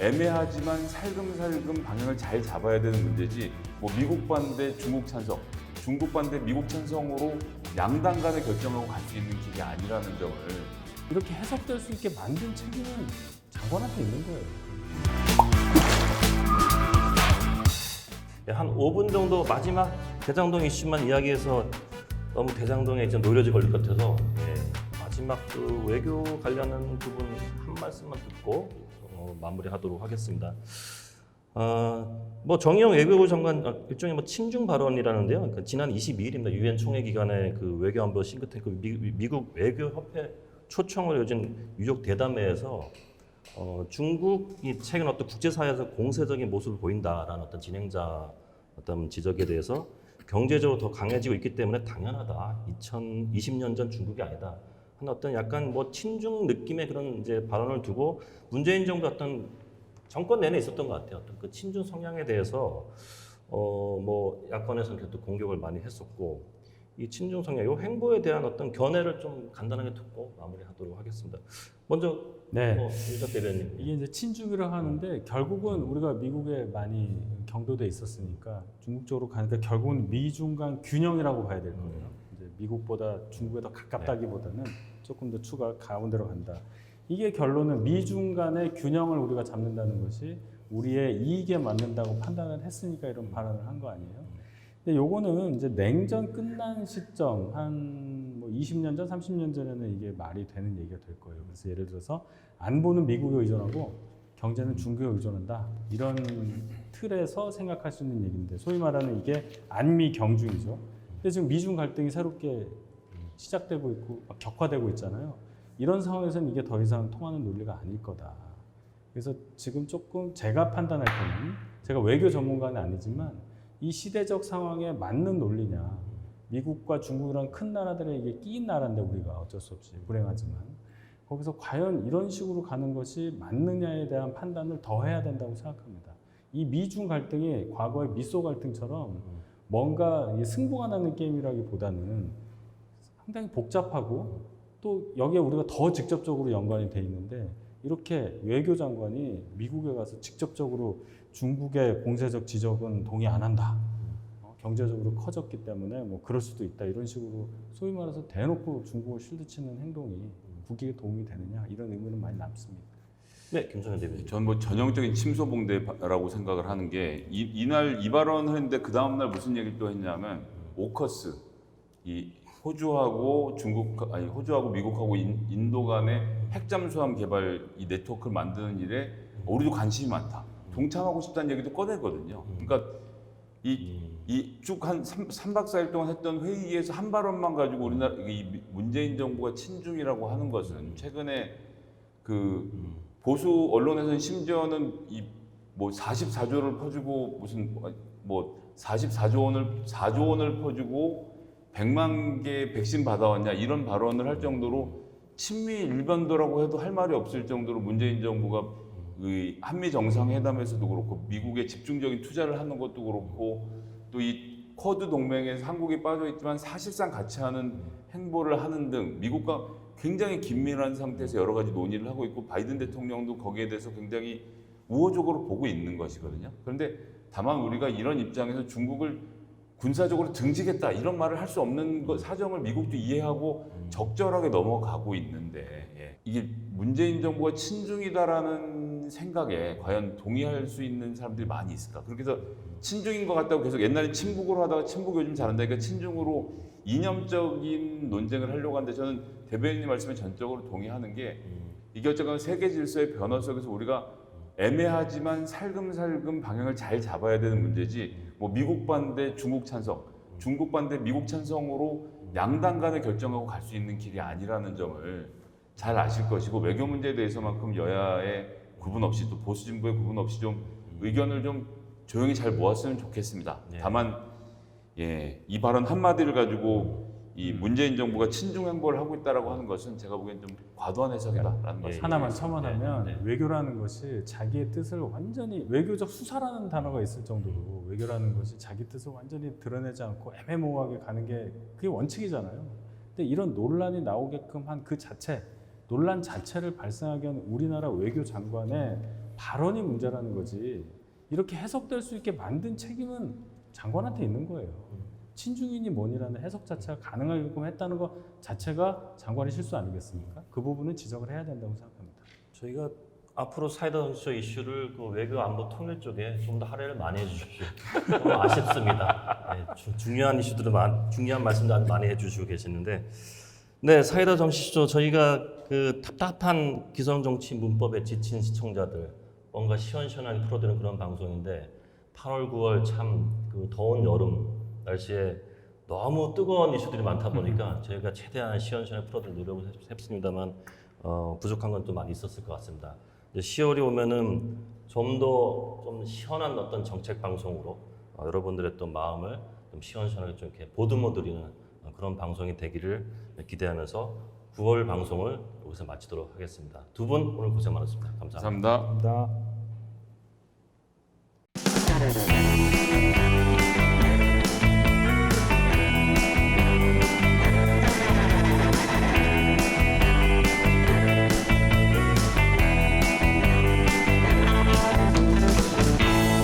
애매하지만 살금살금 방향을 잘 잡아야 되는 문제지 뭐 미국 반대 중국 찬성, 중국 반대 미국 찬성으로 양당 간의 결정하고 갈 수 있는 길이 아니라는 점을 이렇게 해석될 수 있게 만든 책임은 장관한테 있는 거예요. 한 5분 정도 마지막 대장동 이슈만 이야기해서 너무 대장동에 이제 노려지 걸릴 것 같아서 마지막 그 외교 관련한 부분 한 말씀만 듣고 마무리하도록 하겠습니다. 뭐 정의용 외교부 장관 일종의 뭐 친중 발언이라는데요. 그러니까 지난 22일입니다. 유엔 총회 기간에 그 외교안보 싱크탱크 미국 외교협회 초청을 요즘 유족 대담회에서 중국이 최근 어떤 국제사회에서 공세적인 모습을 보인다라는 어떤 진행자 어떤 지적에 대해서 경제적으로 더 강해지고 있기 때문에 당연하다. 2020년 전 중국이 아니다. 하는 어떤 약간 뭐 친중 느낌의 그런 이제 발언을 두고 문재인 정부 어떤 정권 내내 있었던 것 같아요. 어떤 그 친중 성향에 대해서 뭐 야권에서는 계속 공격을 많이 했었고 이 친중 성향, 이 행보에 대한 어떤 견해를 좀 간단하게 듣고 마무리하도록 하겠습니다. 먼저 유석 대변인. 이게 이제 친중이라고 하는데 결국은 우리가 미국에 많이 경도돼 있었으니까 중국 쪽으로 가니까 결국은 미중 간 균형이라고 봐야 될 거예요. 이제 미국보다 중국에 더 가깝다기보다는 조금 더 추가 가운데로 간다. 이게 결론은 미중 간의 균형을 우리가 잡는다는 것이 우리의 이익에 맞는다고 판단을 했으니까 이런 발언을 한 거 아니에요. 근데 요거는 이제 냉전 끝난 시점 한 뭐 20년 전, 30년 전에는 이게 말이 되는 얘기가 될 거예요. 그래서 예를 들어서 안보는 미국에 의존하고 경제는 중국에 의존한다. 이런 틀에서 생각할 수 있는 얘기인데 소위 말하는 이게 안미 경중이죠. 근데 지금 미중 갈등이 새롭게 시작되고 있고 막 격화되고 있잖아요. 이런 상황에서는 이게 더 이상 통하는 논리가 아닐 거다. 그래서 지금 조금 제가 판단할 때는 제가 외교 전문가는 아니지만 이 시대적 상황에 맞는 논리냐. 미국과 중국이랑 큰 나라들의 이게 끼인 나라인데 우리가 어쩔 수 없이 불행하지만 거기서 과연 이런 식으로 가는 것이 맞느냐에 대한 판단을 더 해야 된다고 생각합니다. 이 미중 갈등이 과거의 미소 갈등처럼 뭔가 승부가 나는 게임이라기보다는 상당히 복잡하고 또 여기에 우리가 더 직접적으로 연관이 돼 있는데 이렇게 외교장관이 미국에 가서 직접적으로 중국의 공세적 지적은 동의 안 한다. 경제적으로 커졌기 때문에 뭐 그럴 수도 있다. 이런 식으로 소위 말해서 대놓고 중국을 실드치는 행동이 국익에 도움이 되느냐 이런 의문은 많이 남습니다. 네, 김성현 대변인. 전 뭐 전형적인 침소봉대라고 생각을 하는 게 이날 이 발언을 했는데 그 다음 날 무슨 얘기를 또 했냐면 오커스 이 호주하고 미국하고 인도 간의 핵잠수함 개발 이 네트워크를 만드는 일에 우리도 관심이 많다. 동참하고 싶다는 얘기도 꺼내거든요. 그러니까 이 쭉 한 3박 4일 동안 했던 회의에서 한 발언만 가지고 우리나라 이 문재인 정부가 친중이라고 하는 것은 최근에 그 보수 언론에서는 심지어는 이 뭐 44조를 퍼주고 무슨 뭐 4조 원을 퍼주고 100만 개 백신 받아왔냐 이런 발언을 할 정도로 친미 일반도라고 해도 할 말이 없을 정도로 문재인 정부가 그 한미 정상회담에서도 그렇고 미국에 집중적인 투자를 하는 것도 그렇고 또 이 쿼드 동맹에서 한국이 빠져 있지만 사실상 같이 하는 행보를 하는 등 미국과 굉장히 긴밀한 상태에서 여러 가지 논의를 하고 있고 바이든 대통령도 거기에 대해서 굉장히 우호적으로 보고 있는 것이거든요. 그런데 다만 우리가 이런 입장에서 중국을 군사적으로 등지겠다 이런 말을 할 수 없는 사정을 미국도 이해하고 적절하게 넘어가고 있는데 이게 문재인 정부가 친중이다라는 생각에 과연 동의할 수 있는 사람들이 많이 있을까? 그렇게 해서 친중인 것 같다고 계속 옛날에 친북으로 하다가 친북 요즘 잘한다니까 친중으로 이념적인 논쟁을 하려고 하는데 저는 대변인님 말씀에 전적으로 동의하는 게 이게 어쨌거나 세계 질서의 변화 속에서 우리가 애매하지만 살금살금 방향을 잘 잡아야 되는 문제지 뭐 미국 반대 중국 찬성, 중국 반대 미국 찬성으로 양당 간의 결정하고 갈 수 있는 길이 아니라는 점을 잘 아실 것이고 외교 문제에 대해서만큼 여야의 구분 없이 또 보수 진보의 구분 없이 좀 의견을 좀 조용히 잘 모았으면 좋겠습니다. 다만 이 발언 한마디를 가지고 이 문재인 정부가 친중 행보를 하고 있다라고 하는 것은 제가 보기엔 좀 과도한 해석이다라는 말씀. 하나만 첨언하면 외교라는 것이 자기의 뜻을 완전히 외교적 수사라는 단어가 있을 정도로 외교라는 것이 자기 뜻을 완전히 드러내지 않고 애매모호하게 가는 게 그게 원칙이잖아요. 근데 이런 논란이 나오게끔 한 그 자체, 논란 자체를 발생하게 한 우리나라 외교 장관의 발언이 문제라는 거지. 이렇게 해석될 수 있게 만든 책임은 장관한테 있는 거예요. 친중인이 뭐니라는 해석 자체가 가능하게끔 했다는 것 자체가 장관의 실수 아니겠습니까? 그 부분은 지적을 해야 된다고 생각합니다. 저희가 앞으로 사이다 정치적 이슈를 그 외교 안보 통일 쪽에 좀 더 할애를 많이 해주십시오. 너무 아쉽습니다. 네, 중요한 이슈들을 중요한 말씀들 많이 해주시고 계시는데, 네 사이다 정치쇼 저희가 그 답답한 기성 정치 문법에 지친 시청자들 뭔가 시원시원하게 풀어드리는 그런 방송인데 8월, 9월 참 그 더운 여름 날씨에 너무 뜨거운 이슈들이 많다 보니까 저희가 최대한 시원시원하게 풀어드릴 노력을 했습니다만 부족한 건 또 많이 있었을 것 같습니다. 이제 10월이 오면은 좀 시원한 어떤 정책 방송으로 여러분들의 또 마음을 좀 시원시원하게 좀 이렇게 보듬어드리는 그런 방송이 되기를 기대하면서 9월 방송을 여기서 마치도록 하겠습니다. 두 분 오늘 고생 많으셨습니다. 감사합니다. 감사합니다. 감사합니다.